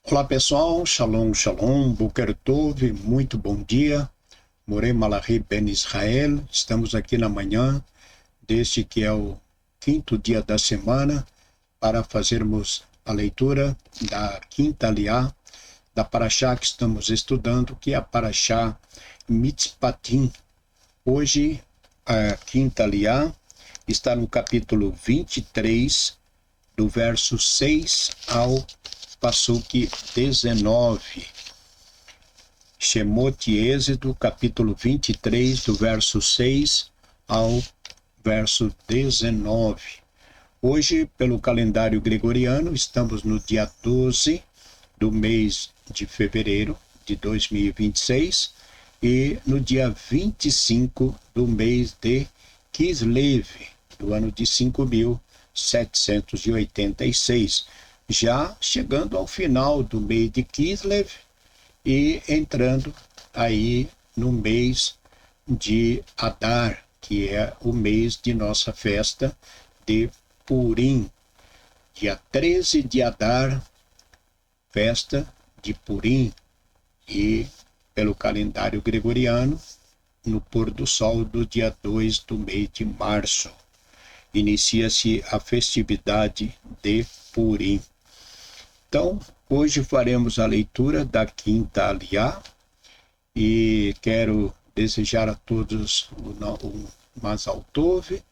Olá pessoal, Shalom, Shalom, Boker Tov, muito bom dia. Morei Malachi Ben Israel, estamos aqui na manhã, deste que é o quinto dia da semana, para fazermos a leitura da quinta aliá, da Parashá que estamos estudando, que é a Parashá Mitzpatim. Hoje, a quinta aliá está no capítulo 23, do verso 6 ao Passuque 19. Shemot Êxodo, capítulo 23, do verso 6 ao verso 19. Hoje, pelo calendário gregoriano, estamos no dia 12 do mês de fevereiro de 2026 e no dia 25 do mês de Kislev, do ano de 5.786. Já chegando ao final do mês de Kislev e entrando aí no mês de Adar, que é o mês de nossa festa de Purim. Dia 13 de Adar, festa de Purim, e pelo calendário gregoriano, no pôr do sol do dia 2 do mês de março, inicia-se a festividade de Purim. Então, hoje faremos a leitura da quinta aliá e quero desejar a todos um Mazal Tov,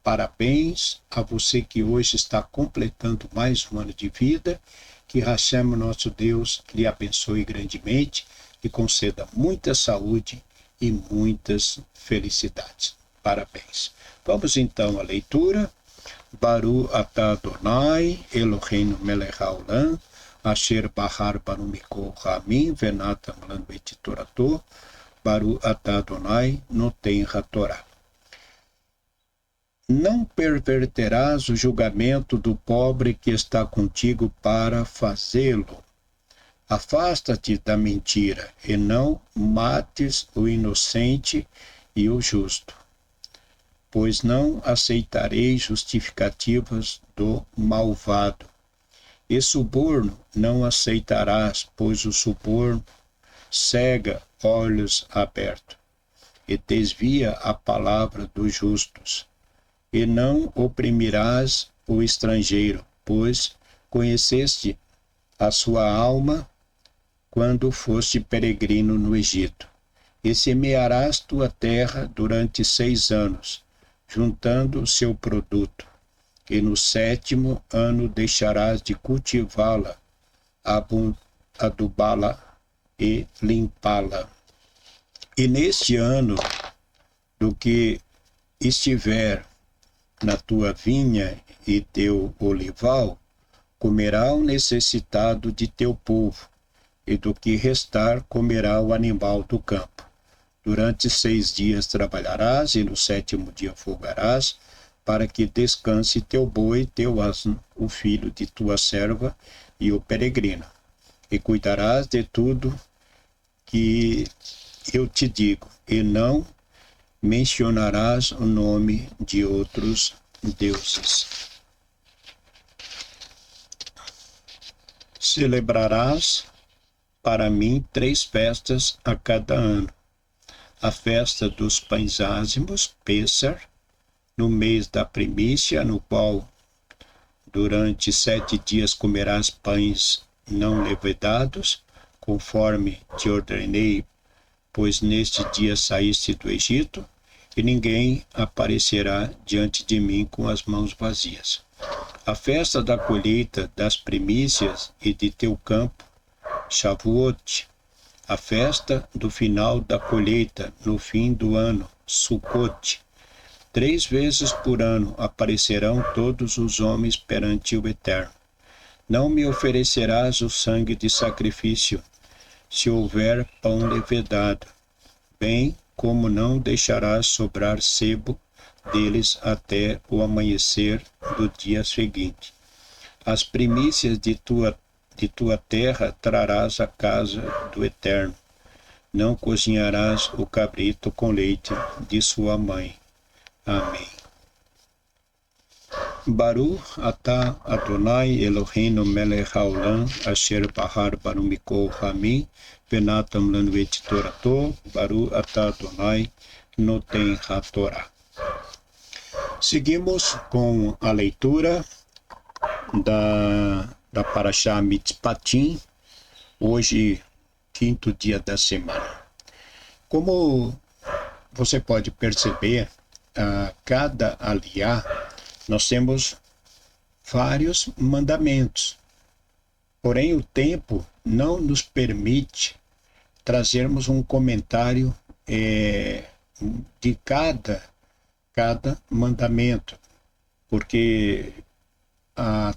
parabéns a você que hoje está completando mais um ano de vida, que Hashem, nosso Deus, lhe abençoe grandemente e conceda muita saúde e muitas felicidades. Parabéns. Vamos então à leitura. Baru atah Adonai, Eloheinu melech haolam, asher bahar banu mikol hamim, venat amlan beit torato, Baru atah Adonai, noten hatorá. Não perverterás o julgamento do pobre que está contigo para fazê-lo. Afasta-te da mentira, e não mates o inocente e o justo, pois não aceitarei justificativas do malvado. E suborno não aceitarás, pois o suborno cega olhos abertos, e desvia a palavra dos justos. E não oprimirás o estrangeiro, pois conheceste a sua alma quando foste peregrino no Egito. E semearás tua terra durante 6 anos, juntando o seu produto, e no 7º ano deixarás de cultivá-la, adubá-la e limpá-la. E neste ano, do que estiver na tua vinha e teu olival, comerá o necessitado de teu povo, e do que restar comerá o animal do campo. Durante 6 dias trabalharás, e no 7º dia folgarás, para que descanse teu boi, teu asno, o filho de tua serva e o peregrino. E cuidarás de tudo que eu te digo, e não mencionarás o nome de outros deuses. Celebrarás para mim 3 festas a cada ano. A festa dos pães ázimos, Pêssar, no mês da primícia, no qual durante 7 dias comerás pães não levedados, conforme te ordenei, pois neste dia saíste do Egito, e ninguém aparecerá diante de mim com as mãos vazias. A festa da colheita das primícias e de teu campo, Shavuot. A festa do final da colheita, no fim do ano, Sukkot. 3 vezes por ano aparecerão todos os homens perante o Eterno. Não me oferecerás o sangue de sacrifício, se houver pão levedado, bem como não deixarás sobrar sebo deles até o amanhecer do dia seguinte. As primícias de tua terra trarás à casa do Eterno. Não cozinharás o cabrito com leite de sua mãe. Amém. Baruch atah Adonai Eloheinu melech haolam asher bahar banu mikol hamim venatam lanu et torato Baruch atah Adonai noten hatorah. Seguimos com a leitura da Parashá Mitzpatim, hoje, quinto dia da semana. Como você pode perceber, a cada aliá nós temos vários mandamentos. Porém, o tempo não nos permite trazermos um comentário de cada mandamento, porque a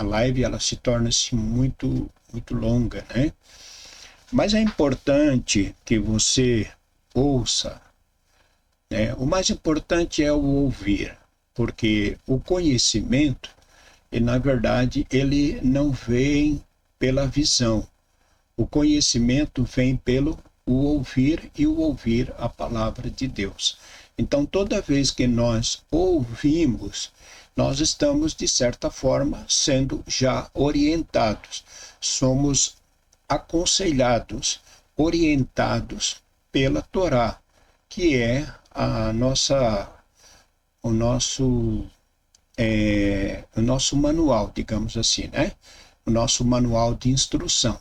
live ela se torna-se muito longa, né? Mas é importante que você ouça, né? O mais importante é o ouvir, porque o conhecimento, na verdade, ele não vem pela visão. O conhecimento vem pelo o ouvir e o ouvir a palavra de Deus. Então, toda vez que nós ouvimos, nós estamos, de certa forma, sendo já orientados. Somos aconselhados, orientados pela Torá, que é o nosso manual, digamos assim, né? O nosso manual de instrução,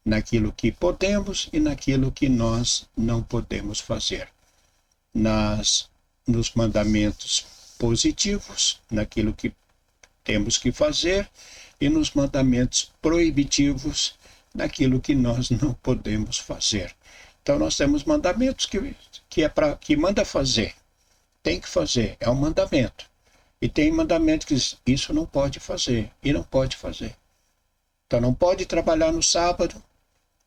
naquilo que podemos e naquilo que nós não podemos fazer. Nos mandamentos positivos, naquilo que temos que fazer, e nos mandamentos proibitivos, naquilo que nós não podemos fazer. Então nós temos mandamentos que manda fazer, tem que fazer, é um mandamento. E tem mandamento que diz, isso não pode fazer, e não pode fazer. Então não pode trabalhar no sábado.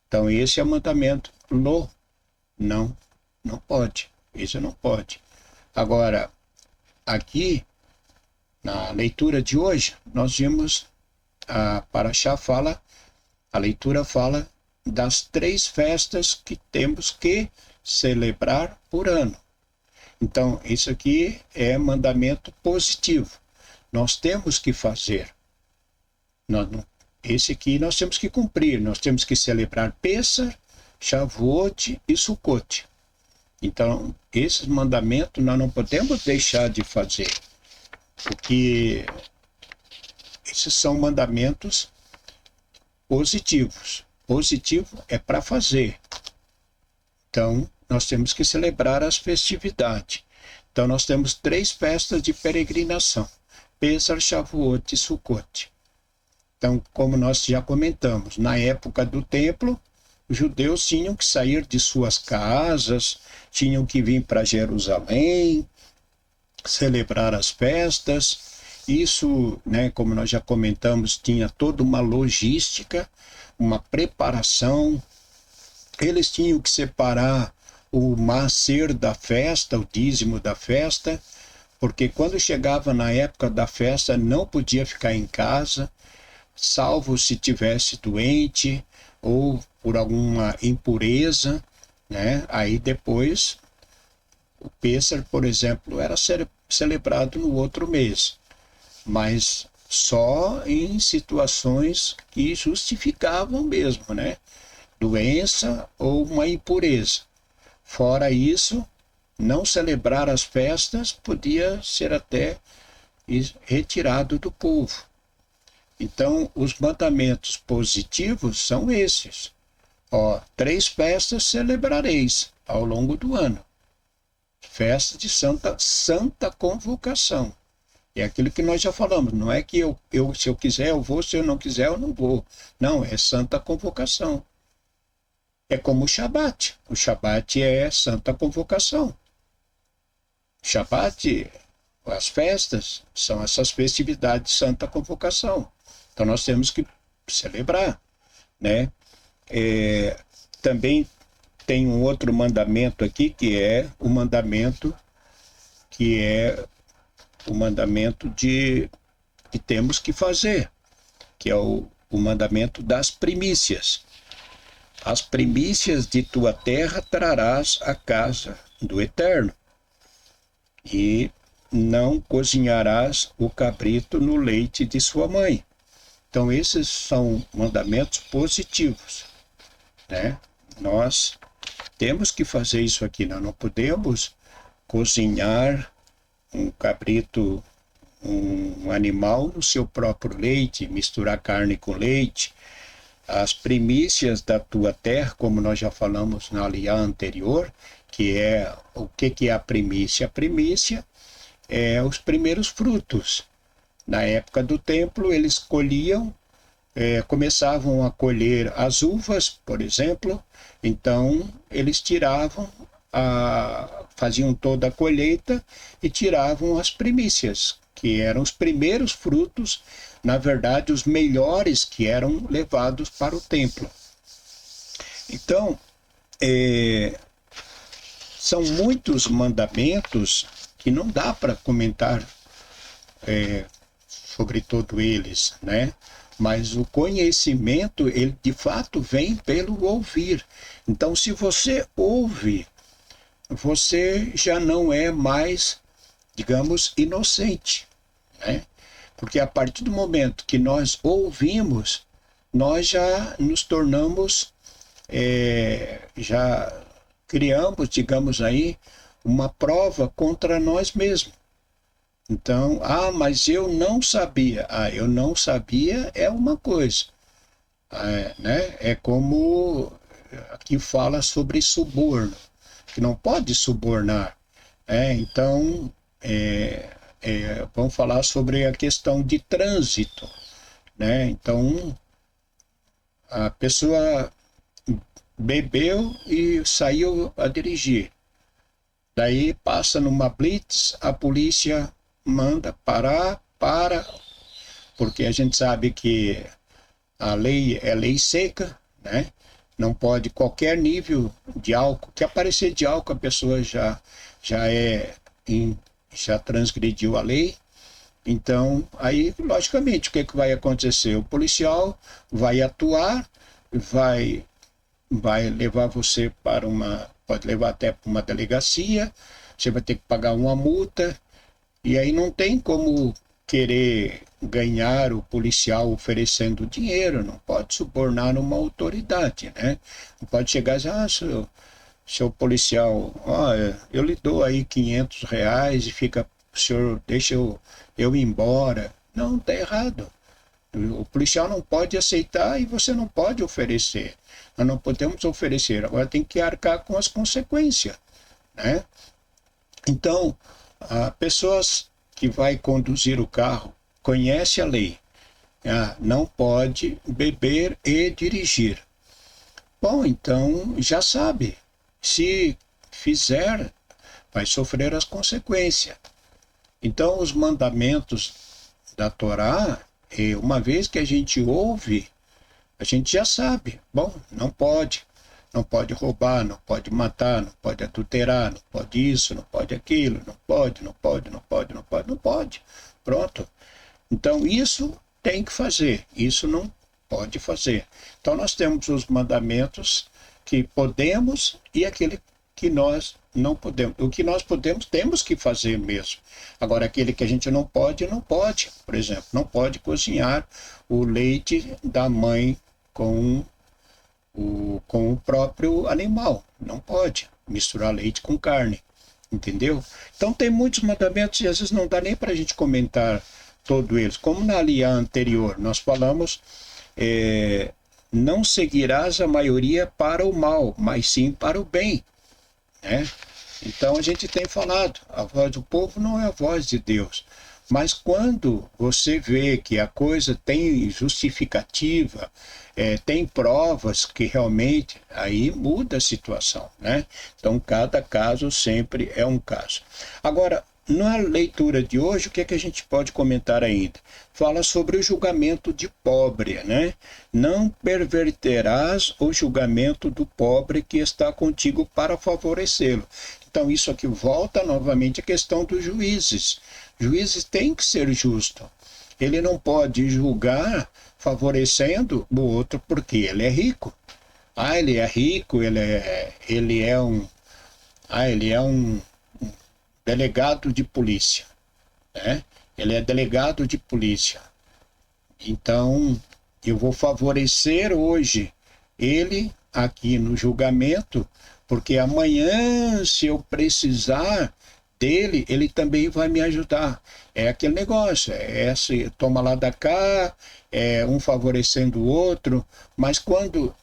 Então esse é o mandamento não pode. Isso não pode. Agora, aqui, na leitura de hoje, nós vimos a Parashá a leitura fala das 3 festas que temos que celebrar por ano. Então, isso aqui é mandamento positivo. Nós temos que fazer. Esse aqui nós temos que cumprir. Nós temos que celebrar Pêssar, Shavuot e Sukkot. Então, esses mandamentos nós não podemos deixar de fazer, porque esses são mandamentos positivos. Positivo é para fazer. Então, nós temos que celebrar as festividades. Então, nós temos 3 festas de peregrinação: Pêssar, Shavuot e Sukkot. Então, como nós já comentamos, na época do templo, os judeus tinham que sair de suas casas, tinham que vir para Jerusalém, celebrar as festas. Isso, né, como nós já comentamos, tinha toda uma logística, uma preparação. Eles tinham que separar o maaser da festa, o dízimo da festa, porque quando chegava na época da festa não podia ficar em casa, salvo se tivesse doente ou por alguma impureza, né? Aí depois o Pêssar, por exemplo, era celebrado no outro mês, mas só em situações que justificavam mesmo, né? Doença ou uma impureza. Fora isso, não celebrar as festas podia ser até retirado do povo. Então, os mandamentos positivos são esses. 3 festas celebrareis ao longo do ano. Festa de santa convocação. É aquilo que nós já falamos. Não é que se eu quiser eu vou, se eu não quiser eu não vou. Não, é santa convocação. É como o Shabat. O Shabat é santa convocação. Shabat, as festas, são essas festividades de santa convocação. Então nós temos que celebrar, né? Também tem um outro mandamento aqui, que é o mandamento que temos que fazer, que é o mandamento das primícias. As primícias de tua terra trarás à casa do Eterno. E não cozinharás o cabrito no leite de sua mãe. Então, esses são mandamentos positivos, né? Nós temos que fazer isso aqui, nós não podemos cozinhar um cabrito, um animal no seu próprio leite, misturar carne com leite. As primícias da tua terra, como nós já falamos na aliança anterior, que é o que é a primícia? A primícia é os primeiros frutos. Na época do templo, eles colhiam, começavam a colher as uvas, por exemplo, então eles tiravam, faziam toda a colheita e tiravam as primícias, que eram os primeiros frutos, na verdade, os melhores que eram levados para o templo. Então, são muitos mandamentos que não dá para comentar sobre todos eles, né? Mas o conhecimento, ele de fato vem pelo ouvir. Então, se você ouve, você já não é mais, digamos, inocente, né? Porque a partir do momento que nós ouvimos, nós já nos tornamos, já criamos, digamos aí, uma prova contra nós mesmos. Então, mas eu não sabia. Eu não sabia é uma coisa. Né? É como aqui fala sobre suborno, que não pode subornar. Então, vamos falar sobre a questão de trânsito. Né? Então, a pessoa bebeu e saiu a dirigir. Daí passa numa blitz, a polícia manda parar, porque a gente sabe que a lei é lei seca, né? Não pode qualquer nível de álcool, que aparecer de álcool a pessoa já transgrediu a lei. Então, aí, logicamente, o que vai acontecer? O policial vai atuar, vai levar você pode levar até para uma delegacia, você vai ter que pagar uma multa, e aí não tem como querer ganhar o policial oferecendo dinheiro, não pode subornar uma autoridade, né? Não pode chegar e dizer, seu policial, eu lhe dou aí R$ 500 e o senhor deixa eu ir embora. Não, está errado. O policial não pode aceitar e você não pode oferecer. Nós não podemos oferecer, agora tem que arcar com as consequências, né? Então, pessoas que vai conduzir o carro conhece a lei. Não pode beber e dirigir. Bom, então já sabe. Se fizer, vai sofrer as consequências. Então, os mandamentos da Torá, uma vez que a gente ouve, a gente já sabe. Bom, não pode roubar, não pode matar, não pode adulterar, não pode isso, não pode aquilo, não pode. Pronto. Então, isso tem que fazer, isso não pode fazer. Então, nós temos os mandamentos que podemos e aquele que nós não podemos. O que nós podemos, temos que fazer mesmo. Agora, aquele que a gente não pode, não pode. Por exemplo, não pode cozinhar o leite da mãe com o próprio animal. Não pode misturar leite com carne, entendeu? Então tem muitos mandamentos e às vezes não dá nem para a gente comentar todos eles. Como na aliança anterior, nós falamos, não seguirás a maioria para o mal, mas sim para o bem, né? Então a gente tem falado, a voz do povo não é a voz de Deus. Mas quando você vê que a coisa tem justificativa, tem provas que realmente, aí muda a situação, né? Então, cada caso sempre é um caso. Agora, na leitura de hoje, o que é que a gente pode comentar ainda? Fala sobre o julgamento de pobre, né? Não perverterás o julgamento do pobre que está contigo para favorecê-lo. Então, isso aqui volta novamente à questão dos juízes. Juízes têm que ser justos. Ele não pode julgar favorecendo o outro porque ele é rico. Ele é rico, ele é um delegado de polícia. né? Ele é delegado de polícia. Então, eu vou favorecer hoje ele aqui no julgamento, porque amanhã, se eu precisar dele, ele também vai me ajudar. É aquele negócio, é esse toma lá da cá, é um favorecendo o outro, mas quando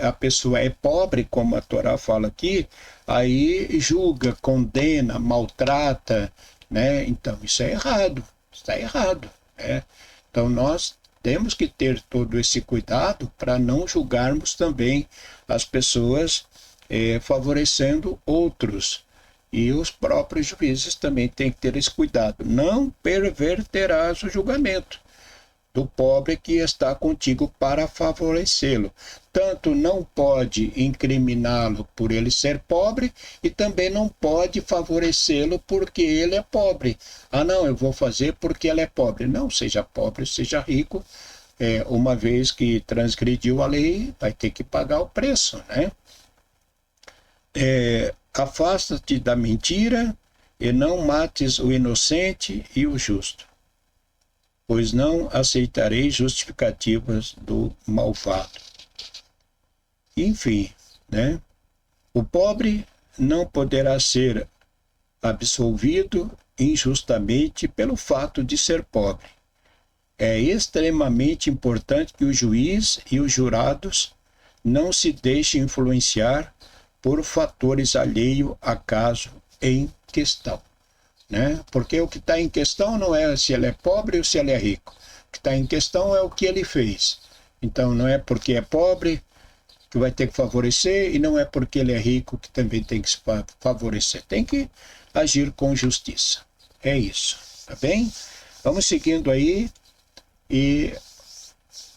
a pessoa é pobre, como a Torá fala aqui, aí julga, condena, maltrata, né? Então isso é errado, está errado, né? Então nós temos que ter todo esse cuidado para não julgarmos também as pessoas favorecendo outros. E os próprios juízes também têm que ter esse cuidado. Não perverterás o julgamento do pobre que está contigo para favorecê-lo. Tanto não pode incriminá-lo por ele ser pobre e também não pode favorecê-lo porque ele é pobre. Ah, não, eu vou fazer porque ele é pobre. Não, seja pobre, seja rico. Uma vez que transgrediu a lei, vai ter que pagar o preço, né? Afasta-te da mentira e não mates o inocente e o justo, pois não aceitarei justificativas do malvado. Enfim, né? O pobre não poderá ser absolvido injustamente pelo fato de ser pobre. É extremamente importante que o juiz e os jurados não se deixem influenciar por fatores alheios a caso em questão, né? Porque o que está em questão não é se ele é pobre ou se ele é rico. O que está em questão é o que ele fez. Então não é porque é pobre que vai ter que favorecer e não é porque ele é rico que também tem que se favorecer. Tem que agir com justiça. É isso, tá bem? Vamos seguindo aí e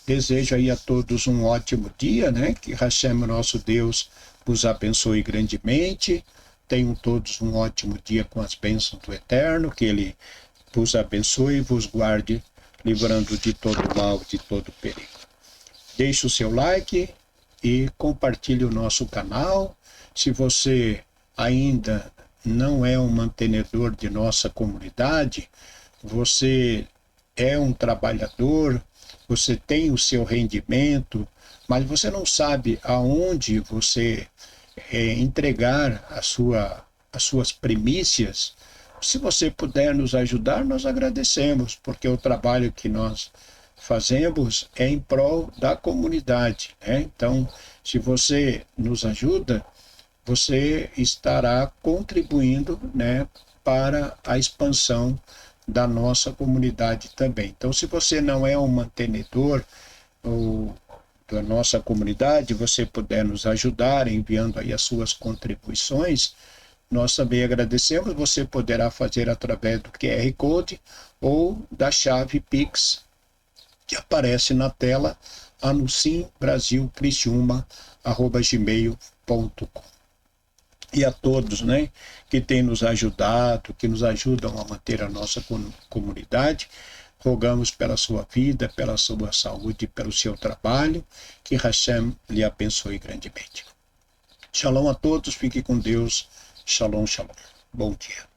desejo aí a todos um ótimo dia, né? Que Hashem, nosso Deus, os abençoe grandemente. Tenham todos um ótimo dia com as bênçãos do Eterno, que Ele vos abençoe e vos guarde, livrando de todo mal, de todo perigo. Deixe o seu like e compartilhe o nosso canal. Se você ainda não é um mantenedor de nossa comunidade, você é um trabalhador, você tem o seu rendimento, mas você não sabe aonde você entregar as suas primícias. Se você puder nos ajudar, nós agradecemos, porque o trabalho que nós fazemos é em prol da comunidade, né? Então, se você nos ajuda, você estará contribuindo, né, para a expansão da nossa comunidade também. Então, se você não é um mantenedor da nossa comunidade, você puder nos ajudar enviando aí as suas contribuições, nós também agradecemos. Você poderá fazer através do QR Code ou da chave Pix que aparece na tela, anucimbrasilcristiuma@gmail.com. E a todos, né, que têm nos ajudado, que nos ajudam a manter a nossa comunidade, rogamos pela sua vida, pela sua saúde, pelo seu trabalho, que Hashem lhe abençoe grandemente. Shalom a todos, fique com Deus. Shalom, shalom. Bom dia.